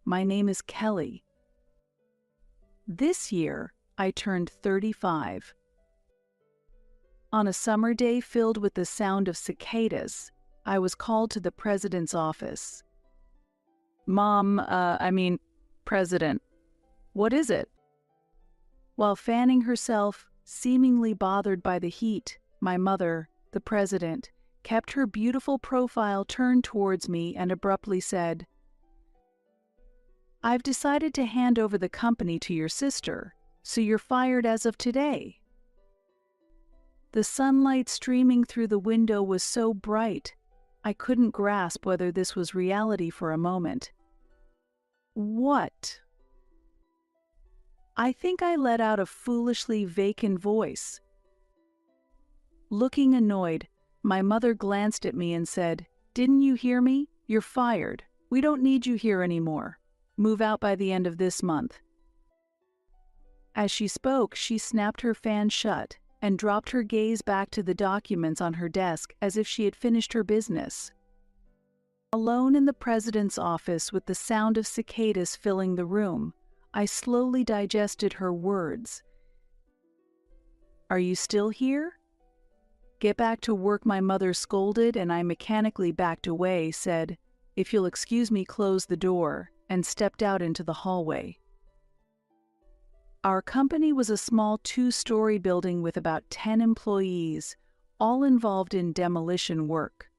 My name is Kelly. This year, I turned 35. On a summer day filled with the sound of cicadas, I was called to the president's office. President, what is it? While fanning herself, seemingly bothered by the heat, my mother, the president, kept her beautiful profile turned towards me and abruptly said, "I've decided to hand over the company to your sister, so you're fired as of today." The sunlight streaming through the window was so bright, I couldn't grasp whether this was reality for a moment. What? I think I let out a foolishly vacant voice. Looking annoyed, my mother glanced at me and said, "Didn't you hear me? You're fired. We don't need you here anymore. Move out by the end of this month." As she spoke, she snapped her fan shut and dropped her gaze back to the documents on her desk as if she had finished her business. Alone in the president's office with the sound of cicadas filling the room, I slowly digested her words. "Are you still here?" "Get back to work," my mother scolded, and I mechanically backed away, said, "If you'll excuse me, close the door," and stepped out into the hallway. Our company was a small 2-story building with about 10 employees, all involved in demolition work.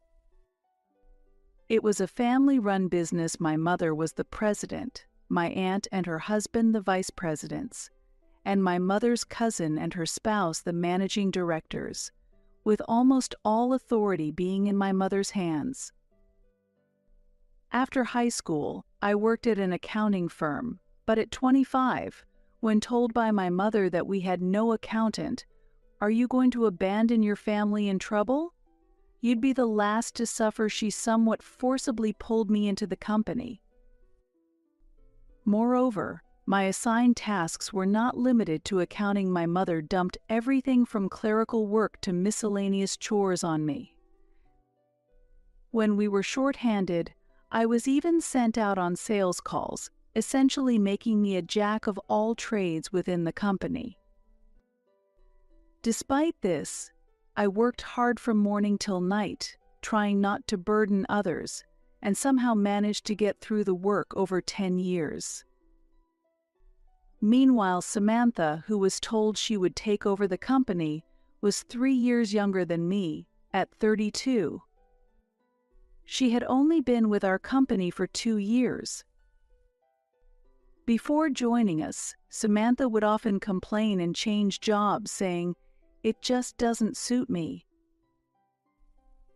It was a family-run business. My mother was the president, my aunt and her husband the vice presidents, and my mother's cousin and her spouse the managing directors, with almost all authority being in my mother's hands. After high school, I worked at an accounting firm, but at 25, when told by my mother that we had no accountant, "Are you going to abandon your family in trouble? You'd be the last to suffer," she somewhat forcibly pulled me into the company. Moreover, my assigned tasks were not limited to accounting. My mother dumped everything from clerical work to miscellaneous chores on me. When we were short-handed, I was even sent out on sales calls, essentially making me a jack of all trades within the company. Despite this, I worked hard from morning till night, trying not to burden others, and somehow managed to get through the work over 10 years. Meanwhile, Samantha, who was told she would take over the company, was 3 years younger than me, at 32. She had only been with our company for 2 years. Before joining us, Samantha would often complain and change jobs, saying, "It just doesn't suit me."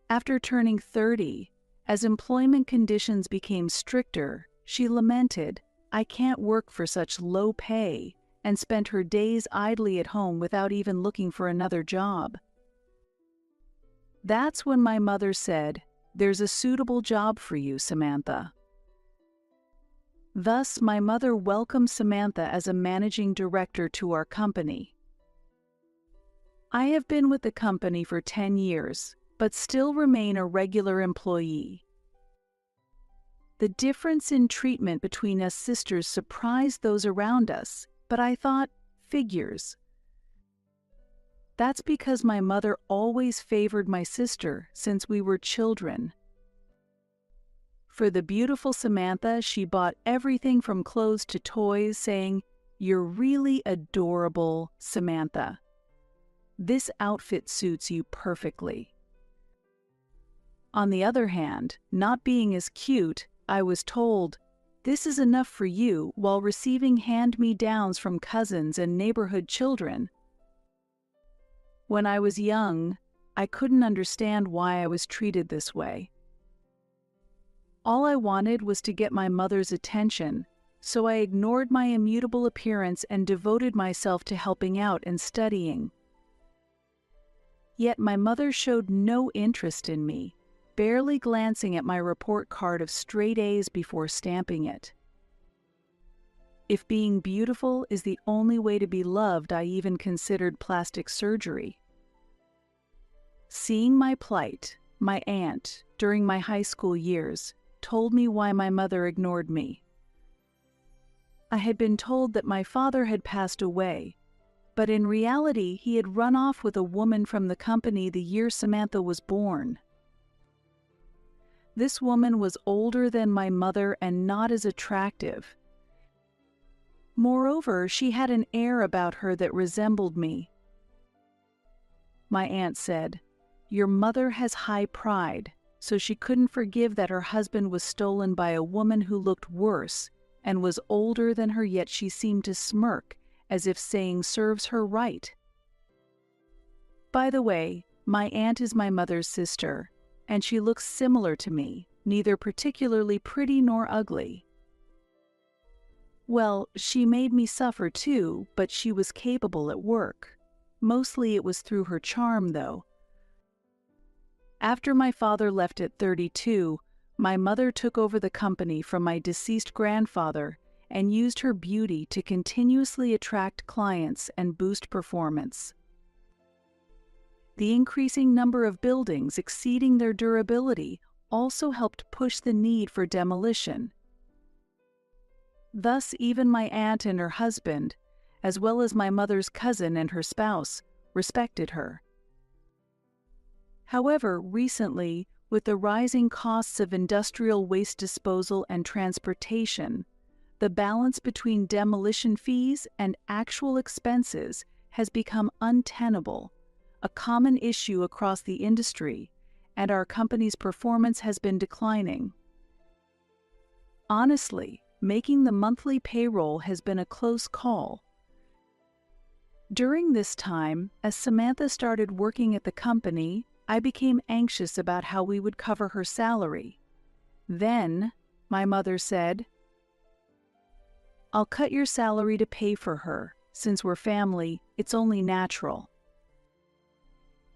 After turning 30, as employment conditions became stricter, she lamented, "I can't work for such low pay," and spent her days idly at home without even looking for another job. That's when my mother said, "There's a suitable job for you, Samantha." Thus, my mother welcomed Samantha as a managing director to our company. I have been with the company for 10 years, but still remain a regular employee. The difference in treatment between us sisters surprised those around us, but I thought, figures. That's because my mother always favored my sister since we were children. For the beautiful Samantha, she bought everything from clothes to toys, saying, "You're really adorable, Samantha. This outfit suits you perfectly." On the other hand, not being as cute, I was told, "This is enough for you," while receiving hand-me-downs from cousins and neighborhood children. When I was young, I couldn't understand why I was treated this way. All I wanted was to get my mother's attention, so I ignored my immutable appearance and devoted myself to helping out and studying. Yet my mother showed no interest in me, barely glancing at my report card of straight A's before stamping it. If being beautiful is the only way to be loved, I even considered plastic surgery. Seeing my plight, my aunt, during my high school years, told me why my mother ignored me. I had been told that my father had passed away, but in reality he had run off with a woman from the company the year Samantha was born. This woman was older than my mother and not as attractive. Moreover, she had an air about her that resembled me. My aunt said, "Your mother has high pride, so she couldn't forgive that her husband was stolen by a woman who looked worse and was older than her, yet she seemed to smirk, as if saying serves her right." By the way, my aunt is my mother's sister, and she looks similar to me, neither particularly pretty nor ugly. Well, she made me suffer too, but she was capable at work. Mostly it was through her charm, though. After my father left at 32, my mother took over the company from my deceased grandfather and used her beauty to continuously attract clients and boost performance. The increasing number of buildings exceeding their durability also helped push the need for demolition. Thus, even my aunt and her husband, as well as my mother's cousin and her spouse, respected her. However, recently, with the rising costs of industrial waste disposal and transportation, the balance between demolition fees and actual expenses has become untenable, a common issue across the industry, and our company's performance has been declining. Honestly, making the monthly payroll has been a close call. During this time, as Samantha started working at the company, I became anxious about how we would cover her salary. Then, my mother said, "I'll cut your salary to pay for her. Since we're family, it's only natural."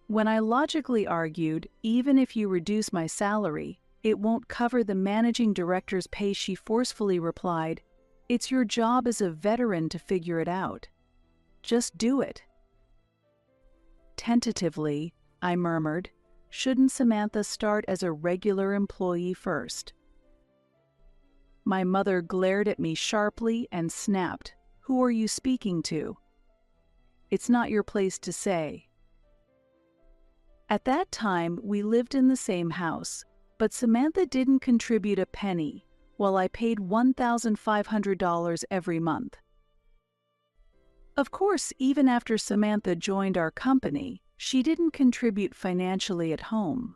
When I logically argued, even if you reduce my salary, it won't cover the managing director's pay, she forcefully replied, "It's your job as a veteran to figure it out. Just do it." Tentatively, I murmured, "Shouldn't Samantha start as a regular employee first?" My mother glared at me sharply and snapped, "Who are you speaking to?" "It's not your place to say." At that time, we lived in the same house, but Samantha didn't contribute a penny, while I paid $1,500 every month. Of course, even after Samantha joined our company, she didn't contribute financially at home.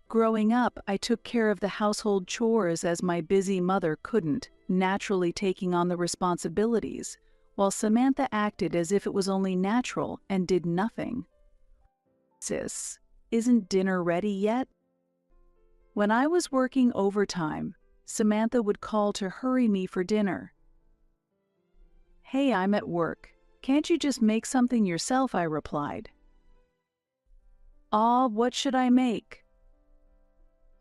Growing up, I took care of the household chores as my busy mother couldn't, naturally taking on the responsibilities, while Samantha acted as if it was only natural and did nothing. "Sis, isn't dinner ready yet?" When I was working overtime, Samantha would call to hurry me for dinner. "Hey, I'm at work. Can't you just make something yourself?" I replied. "Aw, what should I make?"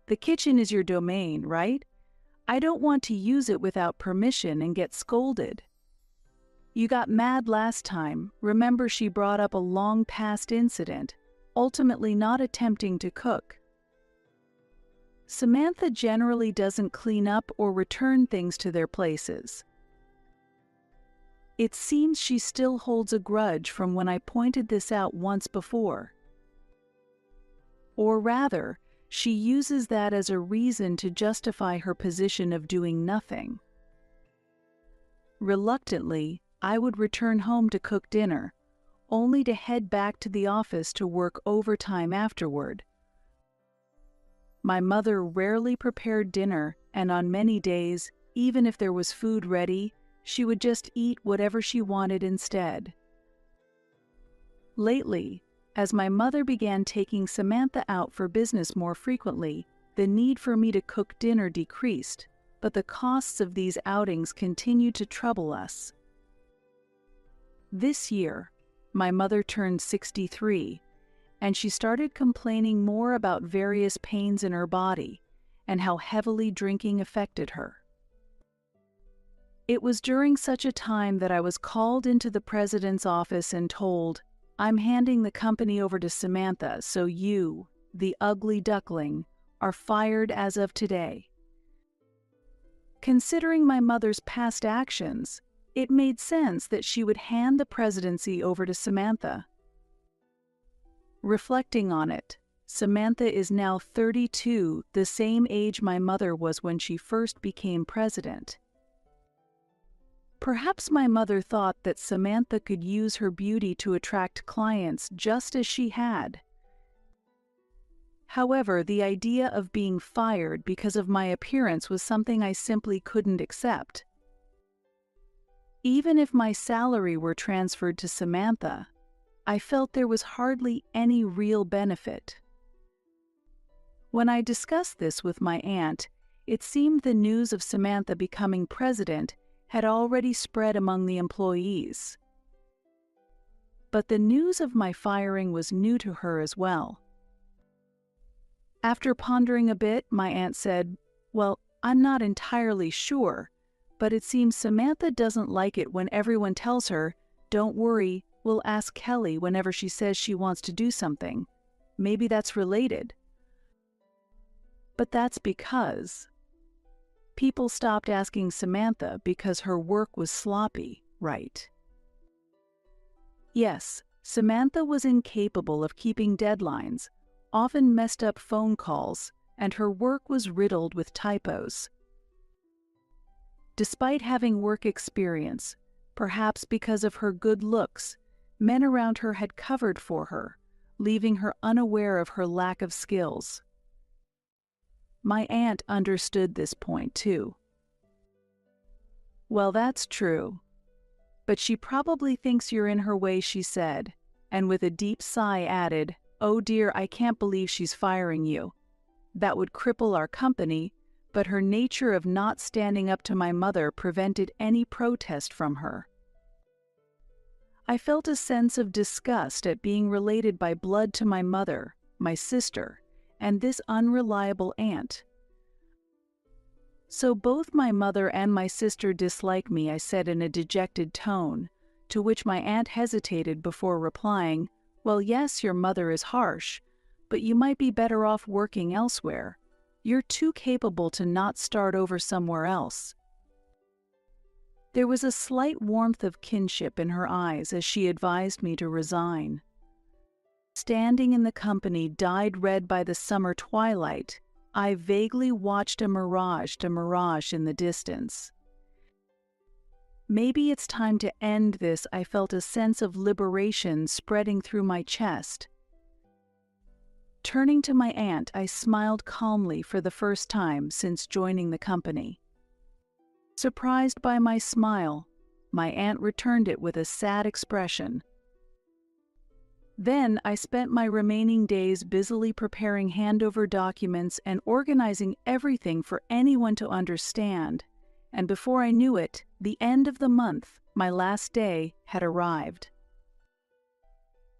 "The kitchen is your domain, right? I don't want to use it without permission and get scolded." "You got mad last time. Remember, she brought up a long past incident, ultimately not attempting to cook." Samantha generally doesn't clean up or return things to their places. It seems she still holds a grudge from when I pointed this out once before. Or rather, she uses that as a reason to justify her position of doing nothing. Reluctantly, I would return home to cook dinner, only to head back to the office to work overtime afterward. My mother rarely prepared dinner, and on many days, even if there was food ready, she would just eat whatever she wanted instead. Lately, as my mother began taking Samantha out for business more frequently, the need for me to cook dinner decreased, but the costs of these outings continued to trouble us. This year, my mother turned 63, and she started complaining more about various pains in her body and how heavily drinking affected her. It was during such a time that I was called into the president's office and told, "I'm handing the company over to Samantha, so you, the ugly duckling, are fired as of today." Considering my mother's past actions, it made sense that she would hand the presidency over to Samantha. Reflecting on it, Samantha is now 32, the same age my mother was when she first became president. Perhaps my mother thought that Samantha could use her beauty to attract clients just as she had. However, the idea of being fired because of my appearance was something I simply couldn't accept. Even if my salary were transferred to Samantha, I felt there was hardly any real benefit. When I discussed this with my aunt, it seemed the news of Samantha becoming president had already spread among the employees. But the news of my firing was new to her as well. After pondering a bit, my aunt said, "Well, I'm not entirely sure, but it seems Samantha doesn't like it when everyone tells her, 'Don't worry, we'll ask Kelly whenever she says she wants to do something.' Maybe that's related." But that's because people stopped asking Samantha because her work was sloppy, right? Yes, Samantha was incapable of keeping deadlines, often messed up phone calls, and her work was riddled with typos. Despite having work experience, perhaps because of her good looks, men around her had covered for her, leaving her unaware of her lack of skills. My aunt understood this point too. "Well, that's true. But she probably thinks you're in her way," she said, and with a deep sigh added, "Oh dear, I can't believe she's firing you. That would cripple our company," but her nature of not standing up to my mother prevented any protest from her. I felt a sense of disgust at being related by blood to my mother, my sister, and this unreliable aunt. "So both my mother and my sister dislike me," I said in a dejected tone, to which my aunt hesitated before replying, "Well, yes, your mother is harsh, but you might be better off working elsewhere. You're too capable to not start over somewhere else." There was a slight warmth of kinship in her eyes as she advised me to resign. Standing in the company dyed red by the summer twilight, I vaguely watched a mirage in the distance. Maybe it's time to end this. I felt a sense of liberation spreading through my chest. Turning to my aunt, I smiled calmly for the first time since joining the company. Surprised by my smile, my aunt returned it with a sad expression. Then I spent my remaining days busily preparing handover documents and organizing everything for anyone to understand, and before I knew it, the end of the month, my last day, had arrived.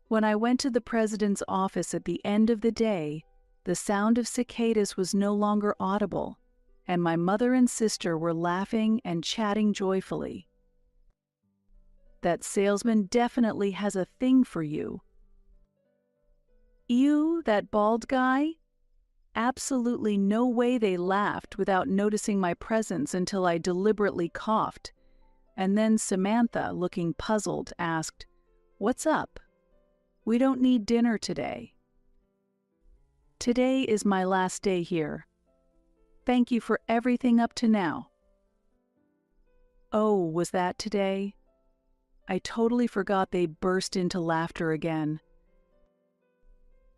When I went to the president's office at the end of the day, the sound of cicadas was no longer audible, and my mother and sister were laughing and chatting joyfully. "That salesman definitely has a thing for you." "You, that bald guy?" Absolutely no way they laughed without noticing my presence until I deliberately coughed, and then Samantha, looking puzzled, asked, "What's up?" "We don't need dinner today." "Today is my last day here. Thank you for everything up to now." "Oh, was that today?" I totally forgot. They burst into laughter again.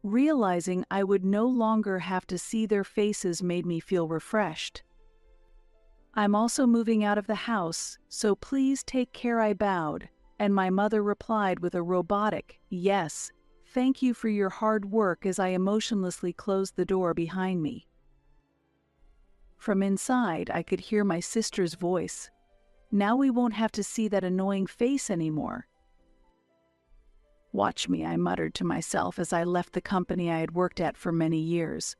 Realizing I would no longer have to see their faces made me feel refreshed. "I'm also moving out of the house, so please take care," I bowed, and my mother replied with a robotic, "Yes, thank you for your hard work," as I emotionlessly closed the door behind me. From inside, I could hear my sister's voice. "Now we won't have to see that annoying face anymore." "Watch me," I muttered to myself as I left the company I had worked at for many years.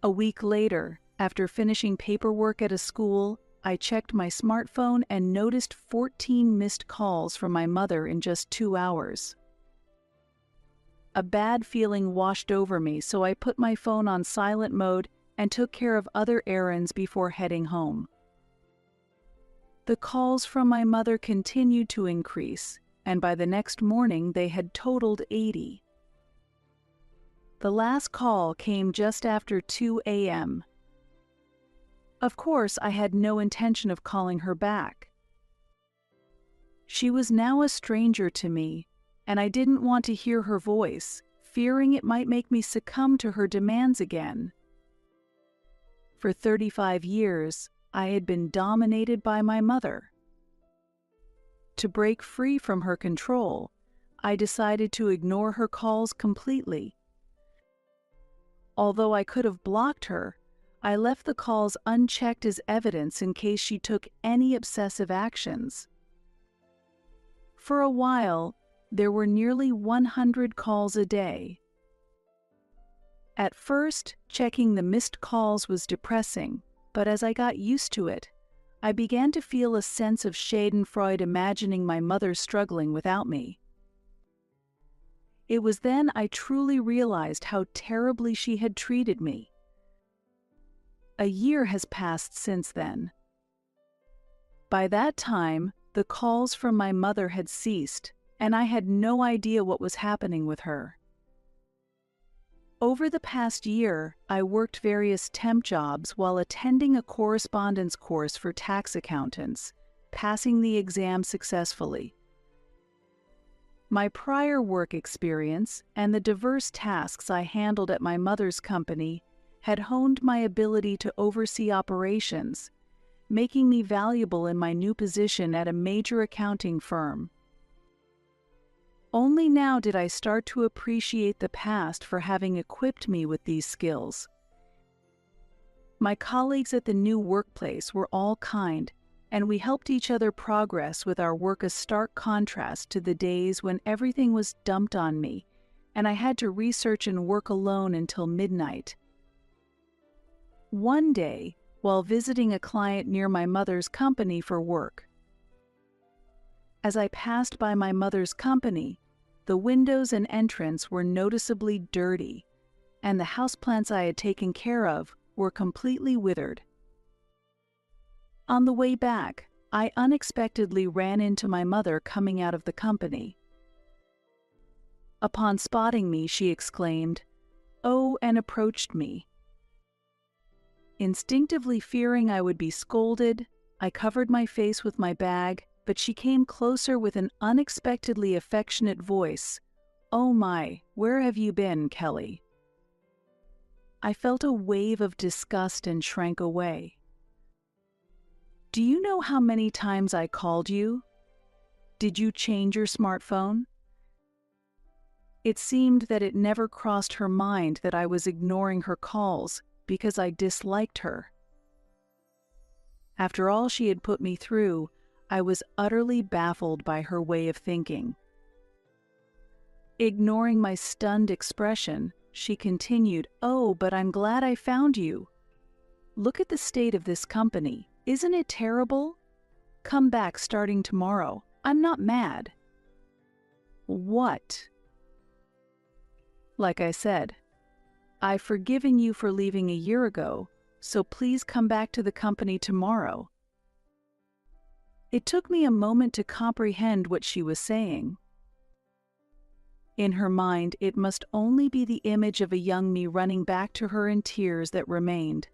A week later, after finishing paperwork at a school, I checked my smartphone and noticed 14 missed calls from my mother in just 2 hours. A bad feeling washed over me, so I put my phone on silent mode and took care of other errands before heading home. The calls from my mother continued to increase, and by the next morning they had totaled 80. The last call came just after 2 a.m. Of course, I had no intention of calling her back. She was now a stranger to me, and I didn't want to hear her voice, fearing it might make me succumb to her demands again. For 35 years, I had been dominated by my mother. To break free from her control, I decided to ignore her calls completely. Although I could have blocked her, I left the calls unchecked as evidence in case she took any obsessive actions. For a while, there were nearly 100 calls a day. At first, checking the missed calls was depressing, but as I got used to it, I began to feel a sense of schadenfreude imagining my mother struggling without me. It was then I truly realized how terribly she had treated me. A year has passed since then. By that time, the calls from my mother had ceased, and I had no idea what was happening with her. Over the past year, I worked various temp jobs while attending a correspondence course for tax accountants, passing the exam successfully. My prior work experience and the diverse tasks I handled at my mother's company had honed my ability to oversee operations, making me valuable in my new position at a major accounting firm. Only now did I start to appreciate the past for having equipped me with these skills. My colleagues at the new workplace were all kind, and we helped each other progress with our work, a stark contrast to the days when everything was dumped on me, and I had to research and work alone until midnight. One day, while visiting a client near my mother's company for work, as I passed by my mother's company, the windows and entrance were noticeably dirty, and the houseplants I had taken care of were completely withered. On the way back, I unexpectedly ran into my mother coming out of the company. Upon spotting me, she exclaimed, "Oh," and approached me. Instinctively fearing I would be scolded, I covered my face with my bag, but she came closer with an unexpectedly affectionate voice. "Oh my, where have you been, Kelly?" I felt a wave of disgust and shrank away. "Do you know how many times I called you? Did you change your smartphone?" It seemed that it never crossed her mind that I was ignoring her calls because I disliked her. After all she had put me through, I was utterly baffled by her way of thinking. Ignoring my stunned expression, she continued, "Oh, but I'm glad I found you. Look at the state of this company. Isn't it terrible? Come back starting tomorrow. I'm not mad." "What?" Like I said, "I've forgiven you for leaving a year ago, so please come back to the company tomorrow." It took me a moment to comprehend what she was saying. In her mind, it must only be the image of a young me running back to her in tears that remained.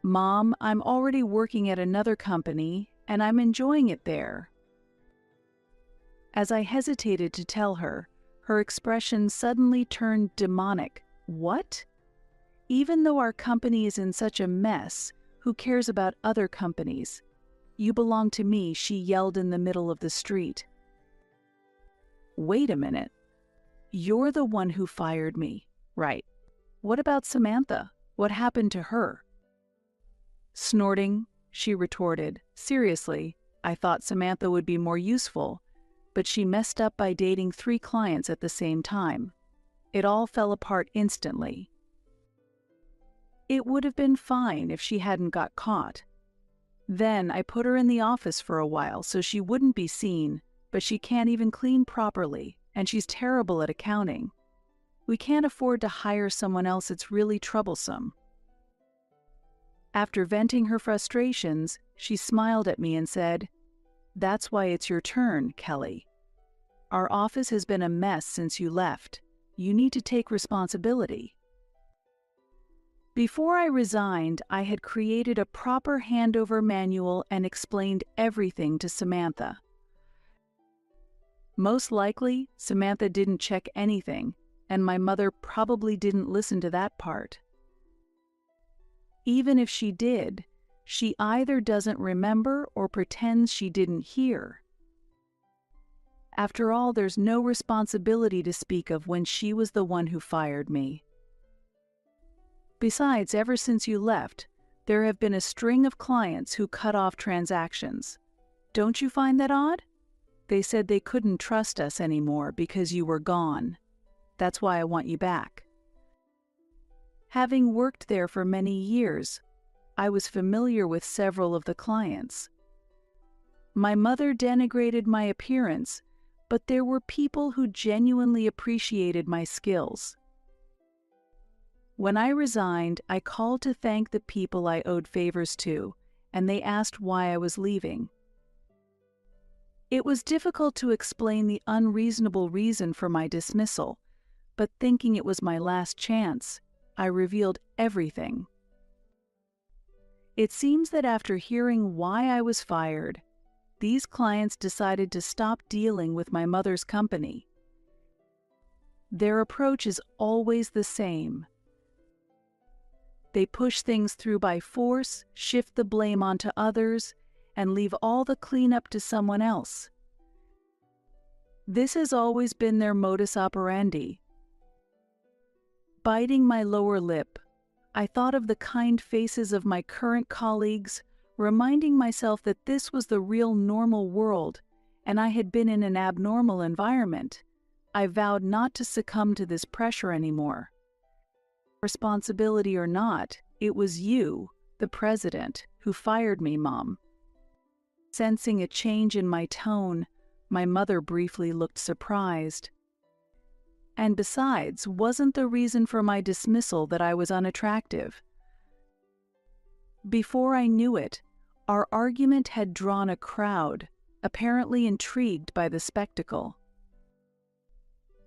"Mom, I'm already working at another company, and I'm enjoying it there." As I hesitated to tell her, her expression suddenly turned demonic. "What? Even though our company is in such a mess, who cares about other companies? You belong to me," she yelled in the middle of the street. "Wait a minute. You're the one who fired me, right? What about Samantha? What happened to her?" Snorting, she retorted, "Seriously, I thought Samantha would be more useful, but she messed up by dating 3 clients at the same time. It all fell apart instantly. It would have been fine if she hadn't got caught. Then I put her in the office for a while so she wouldn't be seen, but she can't even clean properly, and she's terrible at accounting." We can't afford to hire someone else. It's really troublesome." After venting her frustrations, she smiled at me and said, "That's why it's your turn, Kelly. Our office has been a mess since you left. You need to take responsibility." Before I resigned, I had created a proper handover manual and explained everything to Samantha. Most likely, Samantha didn't check anything, and my mother probably didn't listen to that part. Even if she did, she either doesn't remember or pretends she didn't hear. After all, there's no responsibility to speak of when she was the one who fired me. Besides, ever since you left, there have been a string of clients who cut off transactions. Don't you find that odd? They said they couldn't trust us anymore because you were gone. That's why I want you back. Having worked there for many years, I was familiar with several of the clients. My mother denigrated my appearance, but there were people who genuinely appreciated my skills. When I resigned, I called to thank the people I owed favors to, and they asked why I was leaving. It was difficult to explain the unreasonable reason for my dismissal, but thinking it was my last chance, I revealed everything. It seems that after hearing why I was fired, these clients decided to stop dealing with my mother's company. Their approach is always the same. They push things through by force, shift the blame onto others, and leave all the cleanup to someone else. This has always been their modus operandi. Biting my lower lip, I thought of the kind faces of my current colleagues, reminding myself that this was the real normal world, and I had been in an abnormal environment. I vowed not to succumb to this pressure anymore. Responsibility or not, it was you, the president, who fired me, Mom. Sensing a change in my tone, my mother briefly looked surprised. And besides, wasn't the reason for my dismissal that I was unattractive? Before I knew it, our argument had drawn a crowd, apparently intrigued by the spectacle.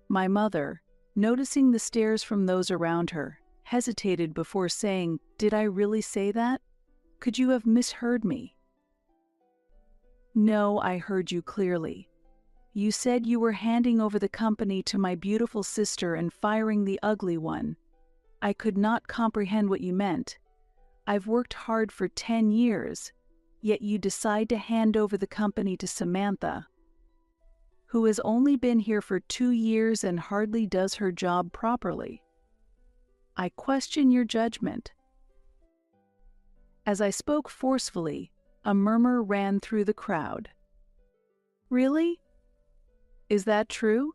My mother, noticing the stares from those around her, hesitated before saying, "Did I really say that? Could you have misheard me?" "No, I heard you clearly. You said you were handing over the company to my beautiful sister and firing the ugly one. I could not comprehend what you meant. I've worked hard for 10 years, yet you decide to hand over the company to Samantha, who has only been here for 2 years and hardly does her job properly. I question your judgment." As I spoke forcefully, a murmur ran through the crowd. "Really? Is that true?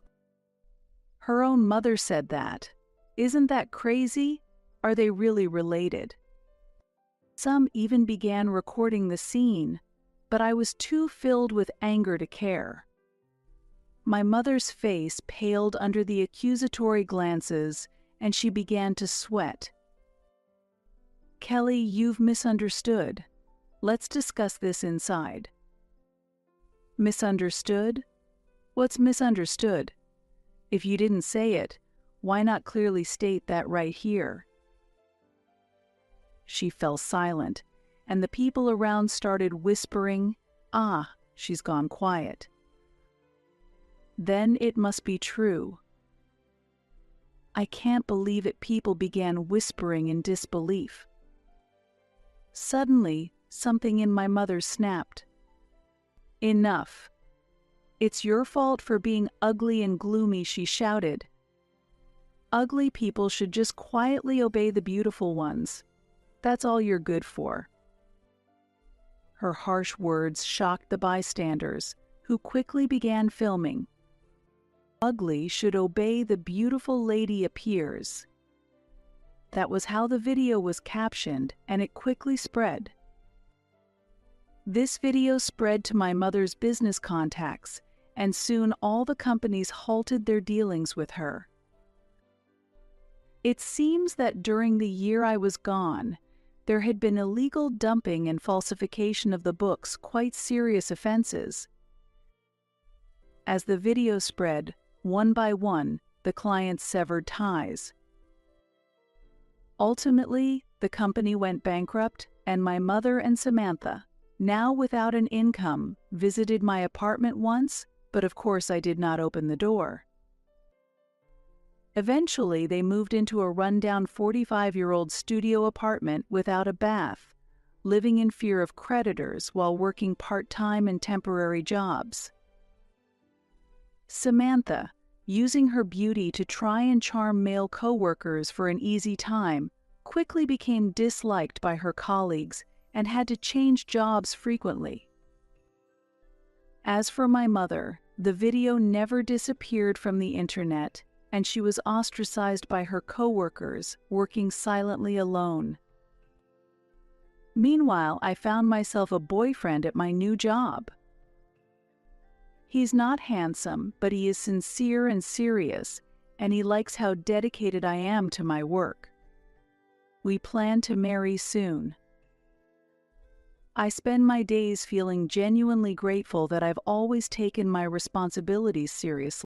Her own mother said that. Isn't that crazy? Are they really related?" Some even began recording the scene, but I was too filled with anger to care. My mother's face paled under the accusatory glances, and she began to sweat. "Kelly, you've misunderstood. Let's discuss this inside." "Misunderstood? What's misunderstood? If you didn't say it, why not clearly state that right here?" She fell silent, and the people around started whispering, "Ah, she's gone quiet. Then it must be true." I can't believe it. People began whispering in disbelief. Suddenly, something in my mother snapped. "Enough. It's your fault for being ugly and gloomy," she shouted. "Ugly people should just quietly obey the beautiful ones. That's all you're good for." Her harsh words shocked the bystanders, who quickly began filming. "Ugly should obey the beautiful lady appears." That was how the video was captioned, and it quickly spread. This video spread to my mother's business contacts, and soon all the companies halted their dealings with her. It seems that during the year I was gone, there had been illegal dumping and falsification of the books, quite serious offenses. As the video spread, one by one, the clients severed ties. Ultimately, the company went bankrupt, and my mother and Samantha, now without an income, visited my apartment once, but of course I did not open the door. Eventually, they moved into a rundown 45-year-old studio apartment without a bath, living in fear of creditors while working part-time and temporary jobs. Samantha, using her beauty to try and charm male coworkers for an easy time, quickly became disliked by her colleagues and had to change jobs frequently. As for my mother, the video never disappeared from the internet, and she was ostracized by her coworkers, working silently alone. Meanwhile, I found myself a boyfriend at my new job. He's not handsome, but he is sincere and serious, and he likes how dedicated I am to my work. We plan to marry soon. I spend my days feeling genuinely grateful that I've always taken my responsibilities seriously.